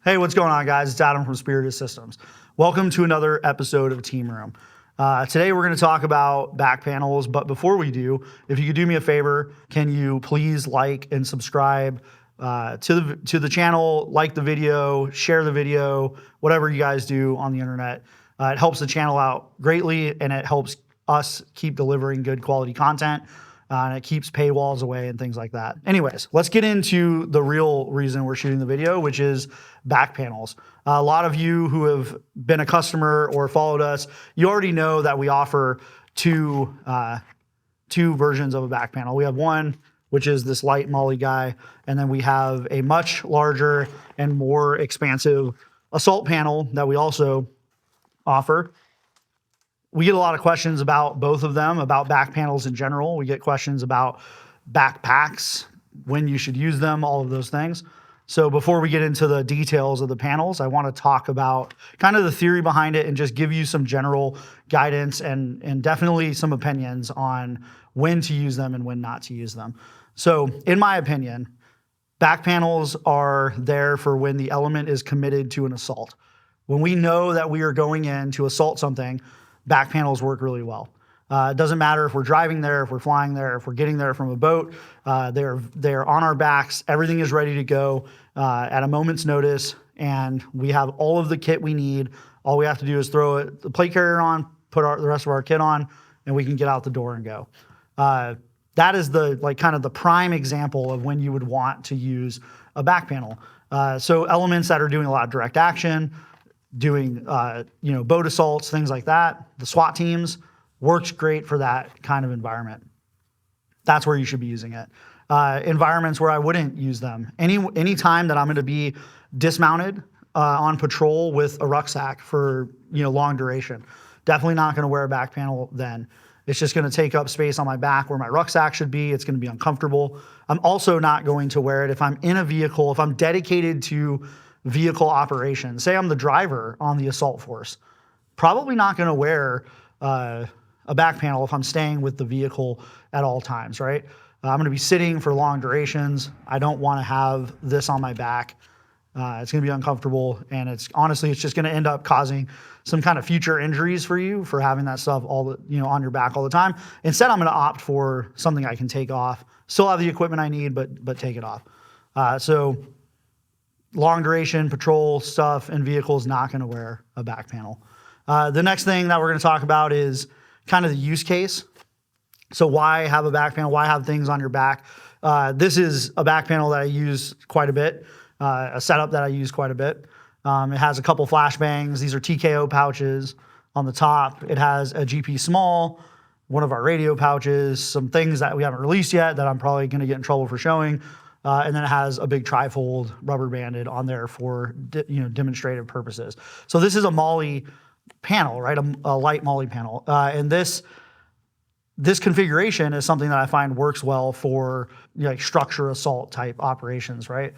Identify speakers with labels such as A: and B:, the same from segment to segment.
A: Hey, what's going on, guys? It's Adam from Spirited Systems. Welcome to another episode of Team Room. Today we're going to talk about back panels, but before we do, if you could do me a favor, can you please like and subscribe to the channel, like the video, share the video, whatever you guys do on the internet. It helps the channel out greatly, and it helps us keep delivering good quality content. And it keeps paywalls away and things like that. Anyways, let's get into the real reason we're shooting the video, which is back panels. A lot of you who have been a customer or followed us, you already know that we offer two versions of a back panel. We have one, which is this light Molle guy, and then we have a much larger and more expansive assault panel that we also offer. We get a lot of questions about both of them, about back panels in general. We get questions about backpacks, when you should use them, all of those things. So before we get into the details of the panels, I want to talk about kind of the theory behind it and just give you some general guidance and definitely some opinions on when to use them and when not to use them. So in my opinion, back panels are there for when the element is committed to an assault. When we know that we are going in to assault something, back panels work really well. It doesn't matter if we're driving there, if we're flying there, if we're getting there from a boat, they're on our backs, everything is ready to go at a moment's notice, and we have all of the kit we need. All we have to do is throw the plate carrier on, put the rest of our kit on, and we can get out the door and go. That is kind of the prime example of when you would want to use a back panel. So elements that are doing a lot of direct action, doing boat assaults, things like that. The SWAT teams works great for that kind of environment. That's where you should be using it. Environments where I wouldn't use them. Any time that I'm going to be dismounted on patrol with a rucksack for long duration, definitely not going to wear a back panel then. It's just going to take up space on my back where my rucksack should be. It's going to be uncomfortable. I'm also not going to wear it if I'm in a vehicle, if I'm dedicated to vehicle operations. Say I'm the driver on the assault force. Probably not going to wear a back panel if I'm staying with the vehicle at all times, right? I'm going to be sitting for long durations. I don't want to have this on my back. It's going to be uncomfortable, and it's just going to end up causing some kind of future injuries for you for having that stuff on your back all the time. Instead, I'm going to opt for something I can take off. Still have the equipment I need, but take it off. So long duration patrol stuff and vehicles, not going to wear a back panel. The next thing that we're going to talk about is kind of the use case. So why have a back panel? Why have things on your back? This is a back panel that I use quite a bit, a setup that I use quite a bit. It has a couple flashbangs. These are TKO pouches on the top. It has a GP small, one of our radio pouches, some things that we haven't released yet that I'm probably going to get in trouble for showing. And then it has a big trifold rubber banded on there for demonstrative purposes. So this is a Molle panel, right? A light Molle panel. And this configuration is something that I find works well for like structure assault type operations, right?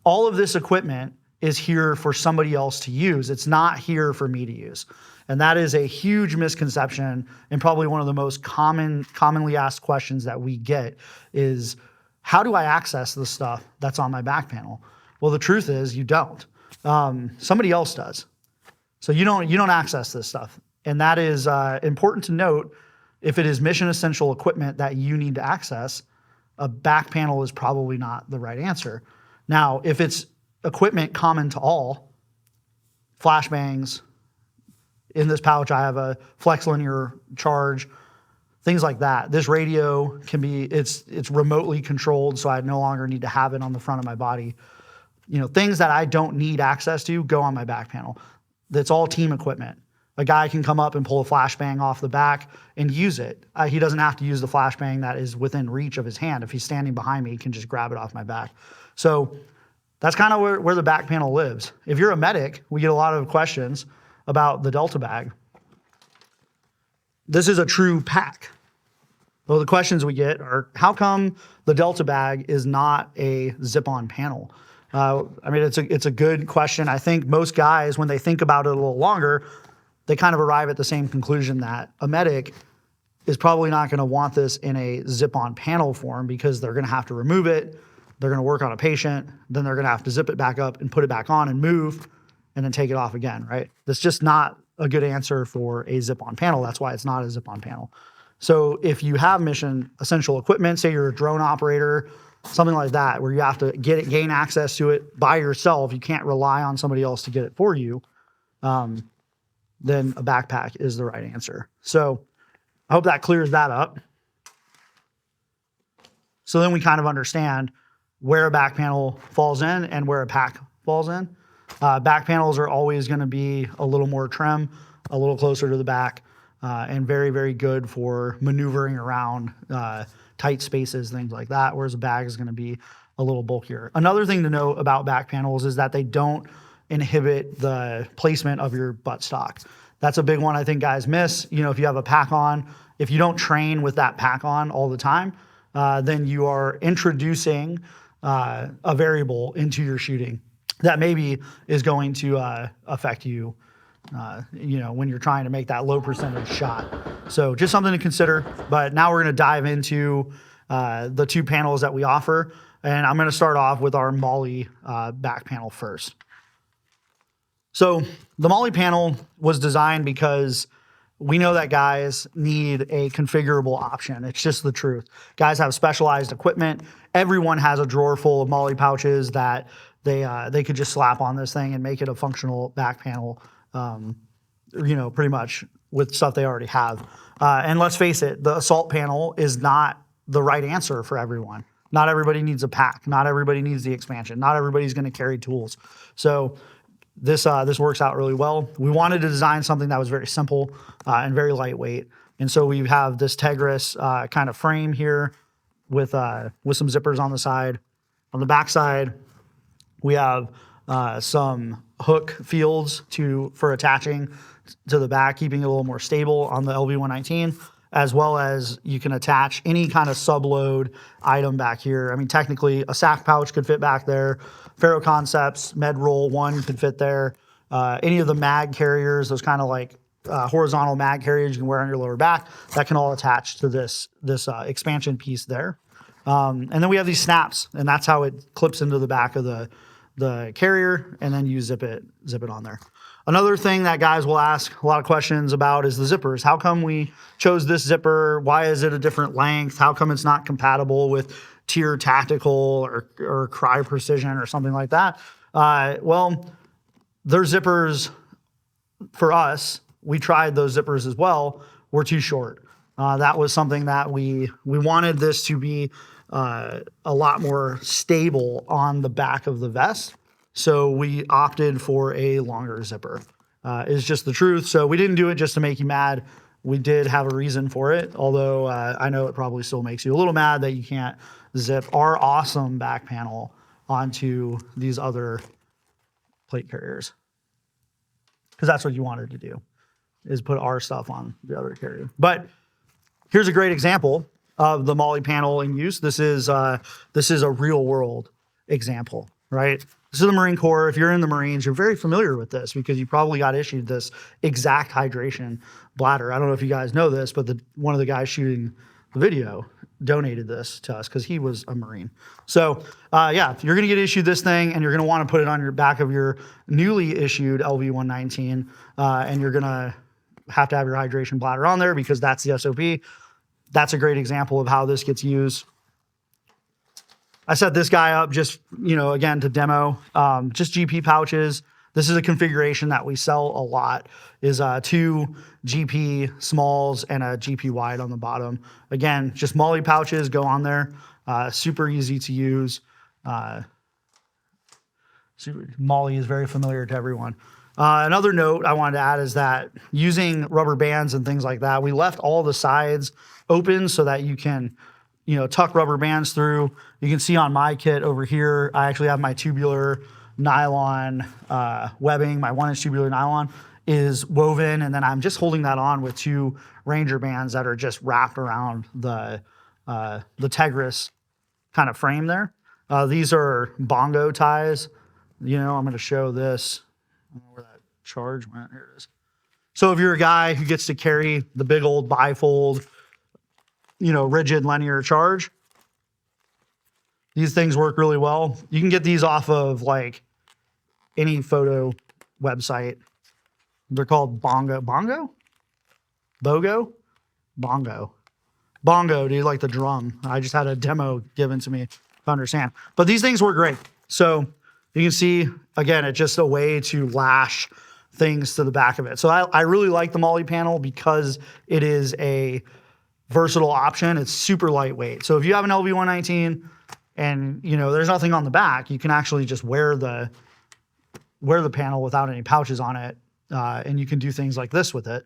A: All of this equipment is here for somebody else to use. It's not here for me to use. And that is a huge misconception, and probably one of the most commonly asked questions that we get is, how do I access the stuff that's on my back panel? Well, the truth is you don't. Somebody else does. So you don't access this stuff. And that is important to note. If it is mission essential equipment that you need to access, a back panel is probably not the right answer. Now, if it's equipment common to all, flashbangs, in this pouch I have a flex linear charge, things like that. This radio can be, it's remotely controlled, so I no longer need to have it on the front of my body. Things that I don't need access to go on my back panel. That's all team equipment. A guy can come up and pull a flashbang off the back and use it. He doesn't have to use the flashbang that is within reach of his hand. If he's standing behind me, he can just grab it off my back. So that's kind of where the back panel lives. If you're a medic, we get a lot of questions about the Delta bag. This is a true pack. Well, the questions we get are, how come the Delta bag is not a zip-on panel? It's a good question. I think most guys, when they think about it a little longer, they kind of arrive at the same conclusion that a medic is probably not going to want this in a zip-on panel form because they're going to have to remove it. they're going to work on a patient, then they're going to have to zip it back up and put it back on and move and then take it off again, right? That's just not a good answer for a zip-on panel. That's why it's not a zip-on panel. So if you have mission essential equipment, say you're a drone operator, something like that, where you have to gain access to it by yourself, you can't rely on somebody else to get it for you, then a backpack is the right answer. So I hope that clears that up. So then we kind of understand where a back panel falls in and where a pack falls in. Back panels are always going to be a little more trim, a little closer to the back, and very, very good for maneuvering around tight spaces, things like that, whereas a bag is going to be a little bulkier. Another thing to note about back panels is that they don't inhibit the placement of your buttstock. That's a big one I think guys miss. You know, if you have a pack on, if you don't train with that pack on all the time, then you are introducing a variable into your shooting that maybe is going to affect you, you know, when you're trying to make that low percentage shot. So just something to consider. But now we're going to dive into the two panels that we offer. And I'm going to start off with our Molle back panel first. So the Molle panel was designed because we know that guys need a configurable option. It's just the truth. Guys have specialized equipment. Everyone has a drawer full of Molle pouches that they could just slap on this thing and make it a functional back panel, you know, pretty much with stuff they already have. And let's face it, the assault panel is not the right answer for everyone. Not everybody needs a pack. Not everybody needs the expansion. Not everybody's going to carry tools. So this works out really well. We wanted to design something that was very simple and very lightweight. And so we have this Tegris kind of frame here with some zippers on the side. On the back side, we have some hook fields for attaching to the back, keeping it a little more stable on the LV-119, as well as you can attach any kind of subload item back here. I mean, technically, a sack pouch could fit back there. Faro Concepts Medroll 1 could fit there. Any of the mag carriers, those kind of like horizontal mag carriers you can wear on your lower back, that can all attach to this expansion piece there. And then we have these snaps, and that's how it clips into the back of the carrier, and then you zip it on there. Another thing that guys will ask a lot of questions about is the zippers. How come we chose this zipper? Why is it a different length? How come it's not compatible with Tier Tactical or Cry Precision or something like that? Well, their zippers, for us, we tried those zippers as well, were too short. That was something that we wanted this to be a lot more stable on the back of the vest. So we opted for a longer zipper. Is just the truth. So we didn't do it just to make you mad. We did have a reason for it, although I know it probably still makes you a little mad that you can't zip our awesome back panel onto these other plate carriers. Because that's what you wanted to do, is put our stuff on the other carrier. But here's a great example of the Molle panel in use. This is a real world example, right? This is the Marine Corps. If you're in the Marines, you're very familiar with this because you probably got issued this exact hydration bladder. I don't know if you guys know this, but one of the guys shooting the video donated this to us because he was a Marine. So yeah, you're going to get issued this thing, and you're going to want to put it on your back of your newly issued LV-119, and you're going to have your hydration bladder on there because that's the SOP. That's a great example of how this gets used. I set this guy up just, again, to demo, just GP pouches. This is a configuration that we sell a lot, is 2 GP smalls and a GP wide on the bottom. Again, just Molle pouches go on there. Super easy to use. Molle is very familiar to everyone. Another note I wanted to add is that using rubber bands and things like that, we left all the sides open so that you can tuck rubber bands through. You can see on my kit over here, I actually have my tubular nylon webbing. My 1-inch tubular nylon is woven, and then I'm just holding that on with 2 Ranger bands that are just wrapped around the Tegris kind of frame there. These are bongo ties. I'm going to show this. I don't know where that charge went. Here it is. So if you're a guy who gets to carry the big old bifold, rigid linear charge, These things work really well. You can get these off of like any photo website. They're called Bongo, dude, like the drum. I just had a demo given to me to understand. But these things work great. So you can see, again, it's just a way to lash things to the back of it. So I really like the Molle panel because it is a versatile option. It's super lightweight. So if you have an LV119 and there's nothing on the back, you can actually just wear the panel without any pouches on it. And you can do things like this with it,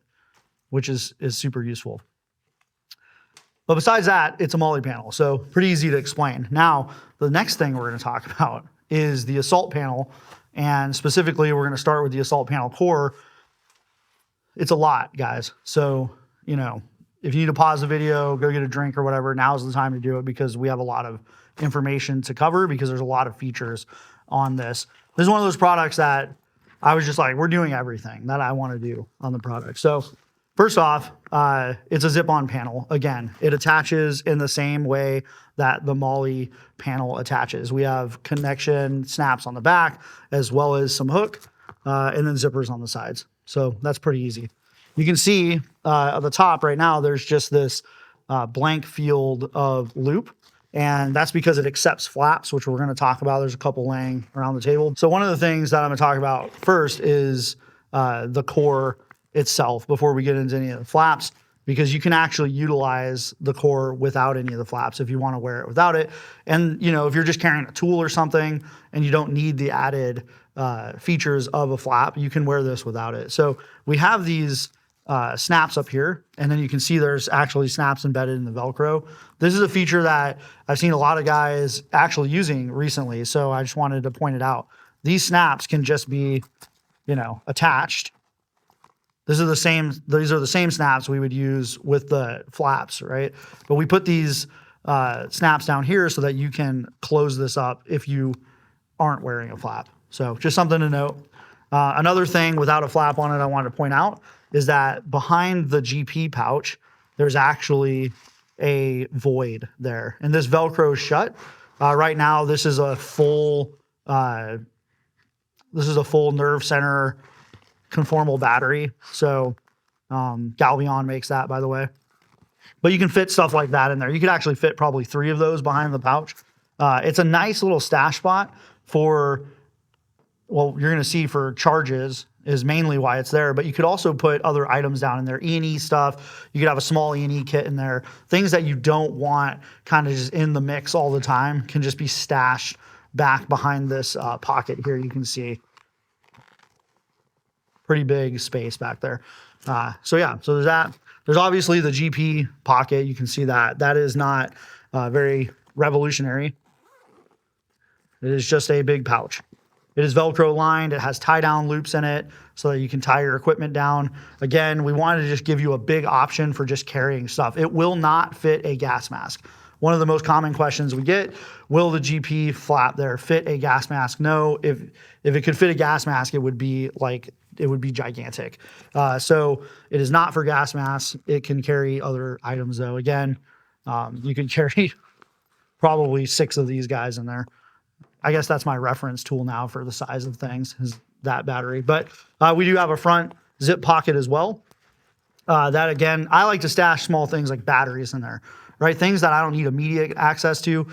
A: which is super useful. But besides that, it's a Molle panel, so pretty easy to explain. Now, the next thing we're going to talk about is the assault panel, and specifically, we're going to start with the assault panel core. It's a lot, guys. So, if you need to pause the video, go get a drink or whatever, now's the time to do it because we have a lot of information to cover because there's a lot of features on this. This is one of those products that I was just like, we're doing everything that I want to do on the product. So first off, it's a zip-on panel. Again, it attaches in the same way that the Molle panel attaches. We have connection snaps on the back as well as some hook and then zippers on the sides. So that's pretty easy. You can see at the top right now, there's just this blank field of loop. And that's because it accepts flaps, which we're going to talk about. There's a couple laying around the table. So one of the things that I'm going to talk about first is the core itself before we get into any of the flaps, because you can actually utilize the core without any of the flaps if you want to wear it without it. And, if you're just carrying a tool or something and you don't need the added features of a flap, you can wear this without it. So we have these snaps up here, and then you can see there's actually snaps embedded in the Velcro. This is a feature that I've seen a lot of guys actually using recently, so I just wanted to point it out. These snaps can just be, attached. These are the same snaps we would use with the flaps, right? But we put these snaps down here so that you can close this up if you aren't wearing a flap. So just something to note. Another thing without a flap on it I wanted to point out is that behind the GP pouch, there's actually a void there. And this Velcro is shut. Right now, this is a full nerve center conformal battery. So Galvion makes that, by the way. But you can fit stuff like that in there. You could actually fit probably 3 of those behind the pouch. It's a nice little stash spot for, well, you're going to see for charges is mainly why it's there, but you could also put other items down in there, E&E stuff. You could have a small E&E kit in there. Things that you don't want kind of just in the mix all the time can just be stashed back behind this pocket here. You can see pretty big space back there. So there's that. There's obviously the GP pocket. You can see that. That is not very revolutionary. It is just a big pouch. It is Velcro lined. It has tie down loops in it so that you can tie your equipment down. Again, we wanted to just give you a big option for just carrying stuff. It will not fit a gas mask. One of the most common questions we get, will the GP flap there fit a gas mask? No, if it could fit a gas mask, it would be gigantic. So it is not for gas masks. It can carry other items though. Again, you can carry probably 6 of these guys in there. I guess that's my reference tool now for the size of things, is that battery. But we do have a front zip pocket as well. That again, I like to stash small things like batteries in there, right? Things that I don't need immediate access to,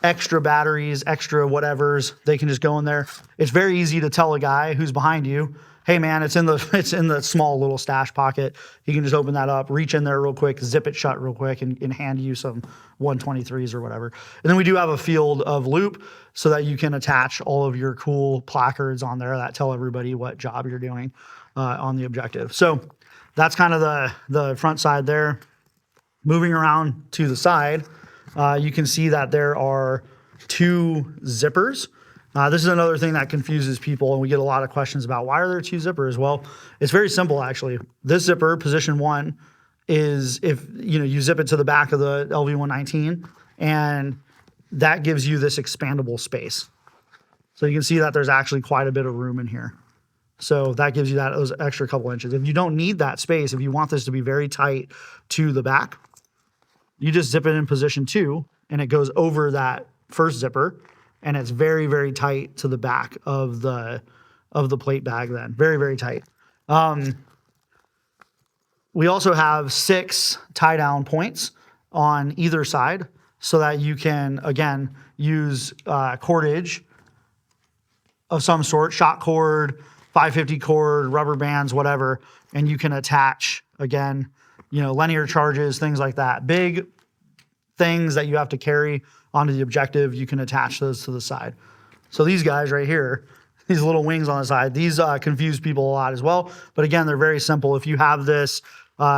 A: extra batteries, extra whatevers, they can just go in there. It's very easy to tell a guy who's behind you, hey man, it's in the small little stash pocket. He can just open that up, reach in there real quick, zip it shut real quick, and hand you some 123s or whatever. And then we do have a field of loop so that you can attach all of your cool placards on there that tell everybody what job you're doing on the objective. So that's kind of the front side there. Moving around to the side, you can see that there are 2 zippers. This is another thing that confuses people, and we get a lot of questions about why are there 2 zippers? Well, it's very simple actually. This zipper, position 1, is if you zip it to the back of the LV119, and that gives you this expandable space. So you can see that there's actually quite a bit of room in here. So that gives you those extra couple inches. If you don't need that space, if you want this to be very tight to the back, you just zip it in position 2, and it goes over that first zipper, and it's very, very tight to the back of the plate bag then. Very, very tight. We also have 6 tie down points on either side so that you can, again, use cordage of some sort, shot cord, 550 cord, rubber bands, whatever, and you can attach, again, linear charges, things like that. Big things that you have to carry onto the objective, you can attach those to the side. So these guys right here, these little wings on the side, these confuse people a lot as well. But again, they're very simple. If you have this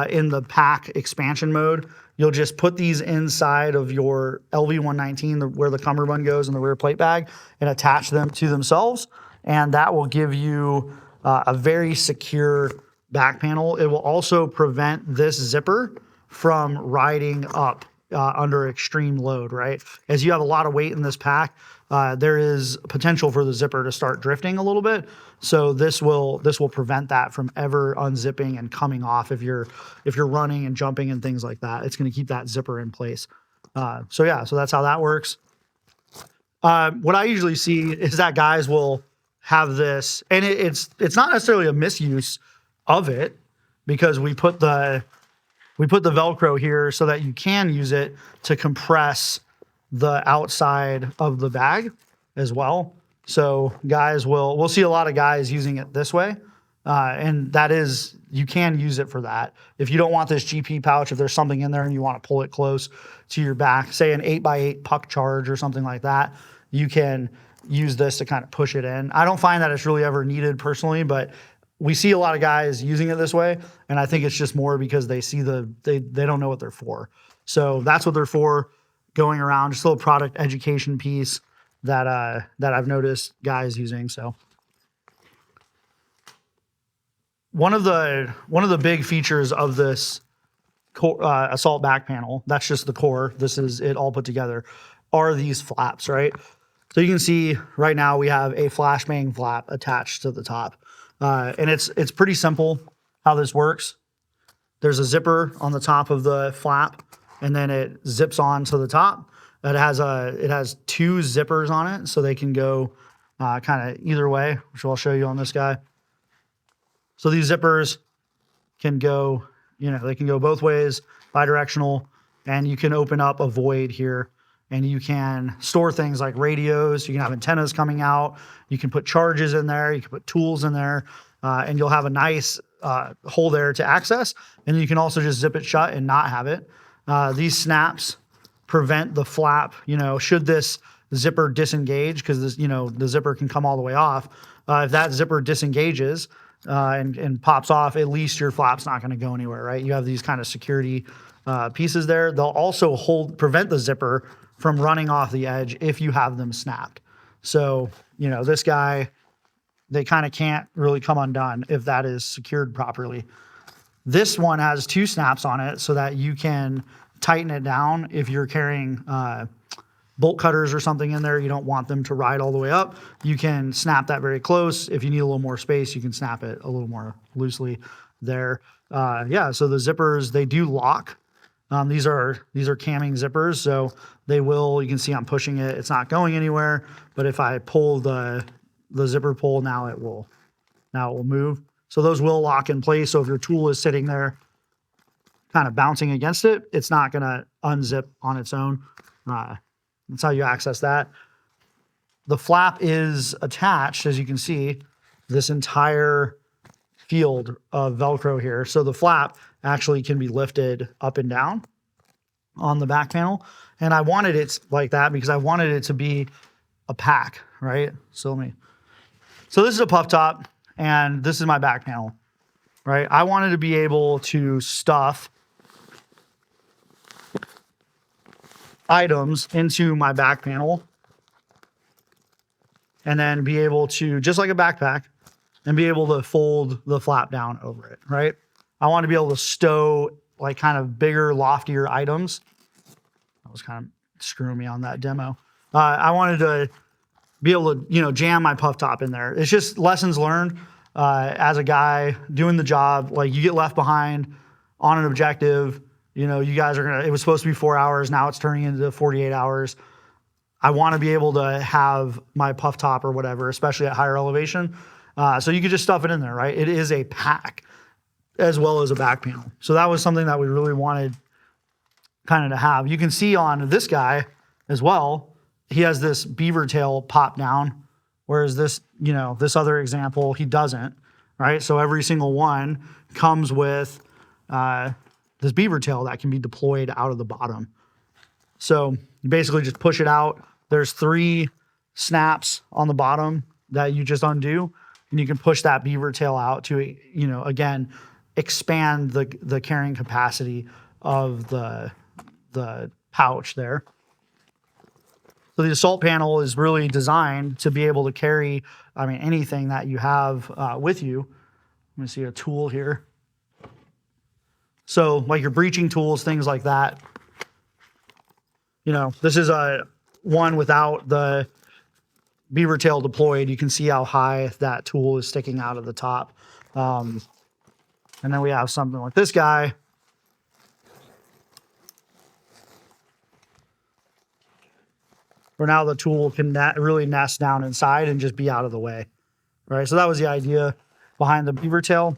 A: in the pack expansion mode, you'll just put these inside of your LV-119, where the cummerbund goes in the rear plate bag, and attach them to themselves. And that will give you a very secure back panel. It will also prevent this zipper from riding up under extreme load, right? As you have a lot of weight in this pack, there is potential for the zipper to start drifting a little bit. So this will prevent that from ever unzipping and coming off if you're running and jumping and things like that. It's going to keep that zipper in place. So that's how that works. What I usually see is that guys will have this, and it's not necessarily a misuse of it, because we put the Velcro here so that you can use it to compress the outside of the bag as well. So guys we'll see a lot of guys using it this way. And that is, you can use it for that. If you don't want this GP pouch, if there's something in there and you want to pull it close to your back, say an 8x8 puck charge or something like that, you can use this to kind of push it in. I don't find that it's really ever needed personally, but we see a lot of guys using it this way, and I think it's just more because they see they don't know what they're for. So that's what they're for, going around, just a little product education piece that I've noticed guys using. So one of the big features of this assault back panel, that's just the core, this is it all put together, are these flaps, right? So you can see right now we have a flashbang flap attached to the top. And it's pretty simple how this works. There's a zipper on the top of the flap, and then it zips on to the top. It has 2 zippers on it, so they can go kind of either way, which I'll show you on this guy. So these zippers can go, they can go both ways, bidirectional, and you can open up a void here, and you can store things like radios. You can have antennas coming out. You can put charges in there. You can put tools in there, and you'll have a nice hole there to access. And you can also just zip it shut and not have it. These snaps prevent the flap, should this zipper disengage, because this, the zipper can come all the way off. If that zipper disengages and pops off, at least your flap's not going to go anywhere, right? You have these kind of security pieces there. They'll also prevent the zipper from running off the edge if you have them snapped. So, this guy, they kind of can't really come undone if that is secured properly. This one has 2 snaps on it so that you can tighten it down if you're carrying bolt cutters or something in there. You don't want them to ride all the way up. You can snap that very close. If you need a little more space, you can snap it a little more loosely there. So the zippers, they do lock. These are camming zippers, so they will, you can see I'm pushing it. It's not going anywhere, but if I pull the zipper pull, now it will move. So those will lock in place. So if your tool is sitting there kind of bouncing against it, it's not going to unzip on its own. That's how you access that. The flap is attached, as you can see, this entire field of Velcro here. So the flap actually can be lifted up and down on the back panel. And I wanted it like that because I wanted it to be a pack, right? So this is a puff top, and this is my back panel, right? I wanted to be able to stuff items into my back panel and then be able to, just like a backpack, and be able to fold the flap down over it, right? I want to be able to stow like kind of bigger, loftier items. That was kind of screwing me on that demo. I wanted to be able to, jam my puff top in there. It's just lessons learned as a guy doing the job. Like, you get left behind on an objective. You guys are it was supposed to be 4 hours. Now it's turning into 48 hours. I want to be able to have my puff top or whatever, especially at higher elevation. So you could just stuff it in there, right? It is a pack as well as a back panel. So that was something that we really wanted kind of to have. You can see on this guy as well, he has this beaver tail pop down, whereas this, this other example, he doesn't, right? So every single one comes with this beaver tail that can be deployed out of the bottom. So you basically just push it out. There's 3 snaps on the bottom that you just undo, and you can push that beaver tail out to, again, expand the carrying capacity of the pouch there. So the assault panel is really designed to be able to carry, anything that you have with you. Let me see a tool here. So like your breaching tools, things like that. This is a one without the beaver tail deployed. You can see how high that tool is sticking out of the top. And then we have something like this guy. Where now the tool can really nest down inside and just be out of the way, right? So that was the idea behind the beaver tail.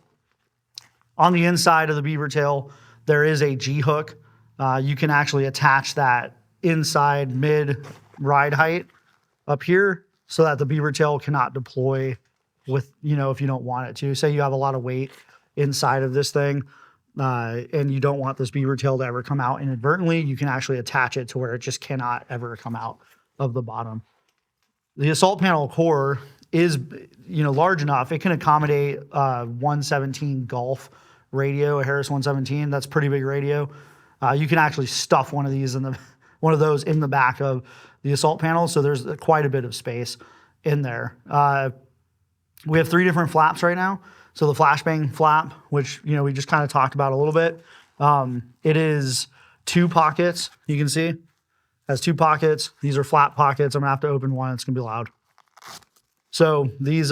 A: On the inside of the beaver tail, there is a G-hook. You can actually attach that inside mid-ride height up here so that the beaver tail cannot deploy with, if you don't want it to. Say you have a lot of weight inside of this thing and you don't want this beaver tail to ever come out inadvertently, you can actually attach it to where it just cannot ever come out of the bottom. The assault panel core is, large enough. It can accommodate 117 Golf radio, a Harris 117. That's pretty big radio. You can actually stuff one of those in the back of the assault panel. So there's quite a bit of space in there. We have 3 different flaps right now. So the flashbang flap, which, we just kind of talked about a little bit. It is 2 pockets. You can see has 2 pockets. These are flap pockets. I'm gonna have to open one. It's gonna be loud. So these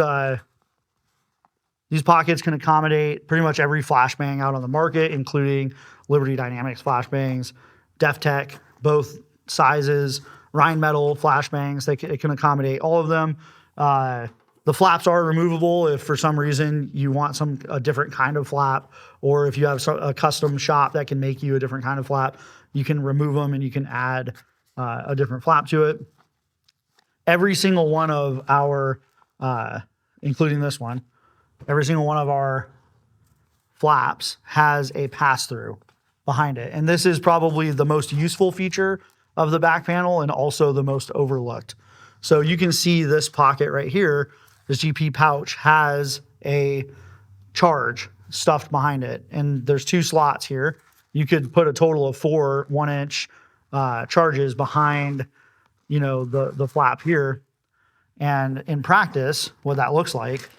A: pockets can accommodate pretty much every flashbang out on the market, including Liberty Dynamics flashbangs, DefTech, both sizes, Rheinmetall flashbangs. It can accommodate all of them. The flaps are removable if for some reason you want a different kind of flap, or if you have a custom shop that can make you a different kind of flap, you can remove them and you can add a different flap to it. Every single one of our, including this one, every single one of our flaps has a pass-through behind it. And this is probably the most useful feature of the back panel and also the most overlooked. So you can see this pocket right here, this GP pouch has a charge stuffed behind it. And there's 2 slots here. You could put a total of 4 1-inch charges behind, the flap here. And in practice, what that looks like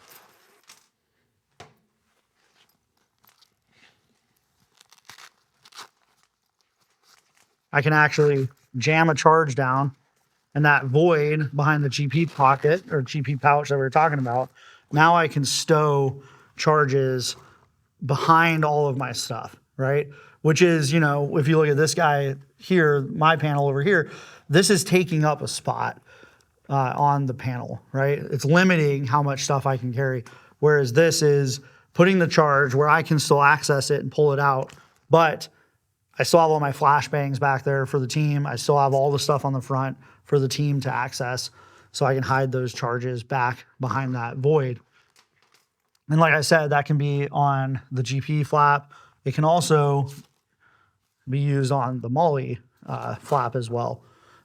A: I can actually jam a charge down, and that void behind the GP pocket or GP pouch that we were talking about, now I can stow charges behind all of my stuff, right? Which is, if you look at this guy here, my panel over here, this is taking up a spot on the panel, right? It's limiting how much stuff I can carry. Whereas this is putting the charge where I can still access it and pull it out, but I still have all my flashbangs back there for the team. I still have all the stuff on the front for the team to access, so I can hide those charges back behind that void. And like I said, that can be on the GP flap. It can also be used on the Molle flap as well.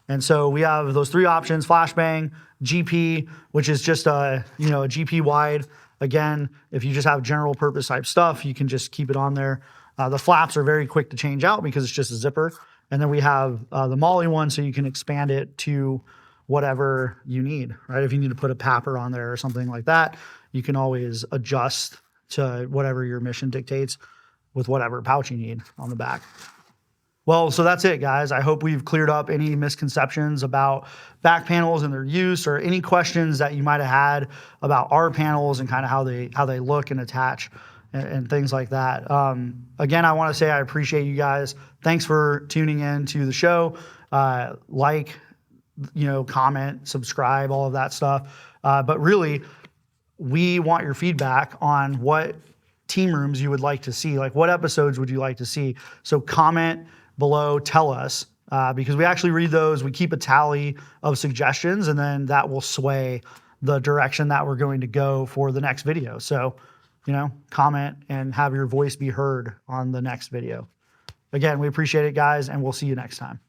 A: And so we have those 3 options: flashbang, GP, which is just a GP wide. Again, if you just have general purpose type stuff, you can just keep it on there. The flaps are very quick to change out because it's just a zipper. And then we have the Molle one, so you can expand it to whatever you need, right? If you need to put a papper on there or something like that, you can always adjust to whatever your mission dictates with whatever pouch you need on the back. Well, so that's it, guys. I hope we've cleared up any misconceptions about back panels and their use, or any questions that you might have had about our panels and kind of how they look and attach and things like that. Again, I want to say I appreciate you guys. Thanks for tuning in to the show. Like, comment, subscribe, all of that stuff. But really, we want your feedback on what team rooms you would like to see. Like, what episodes would you like to see? So comment below, tell us, because we actually read those. We keep a tally of suggestions, and then that will sway the direction that we're going to go for the next video. So, comment and have your voice be heard on the next video. Again, we appreciate it, guys, and we'll see you next time.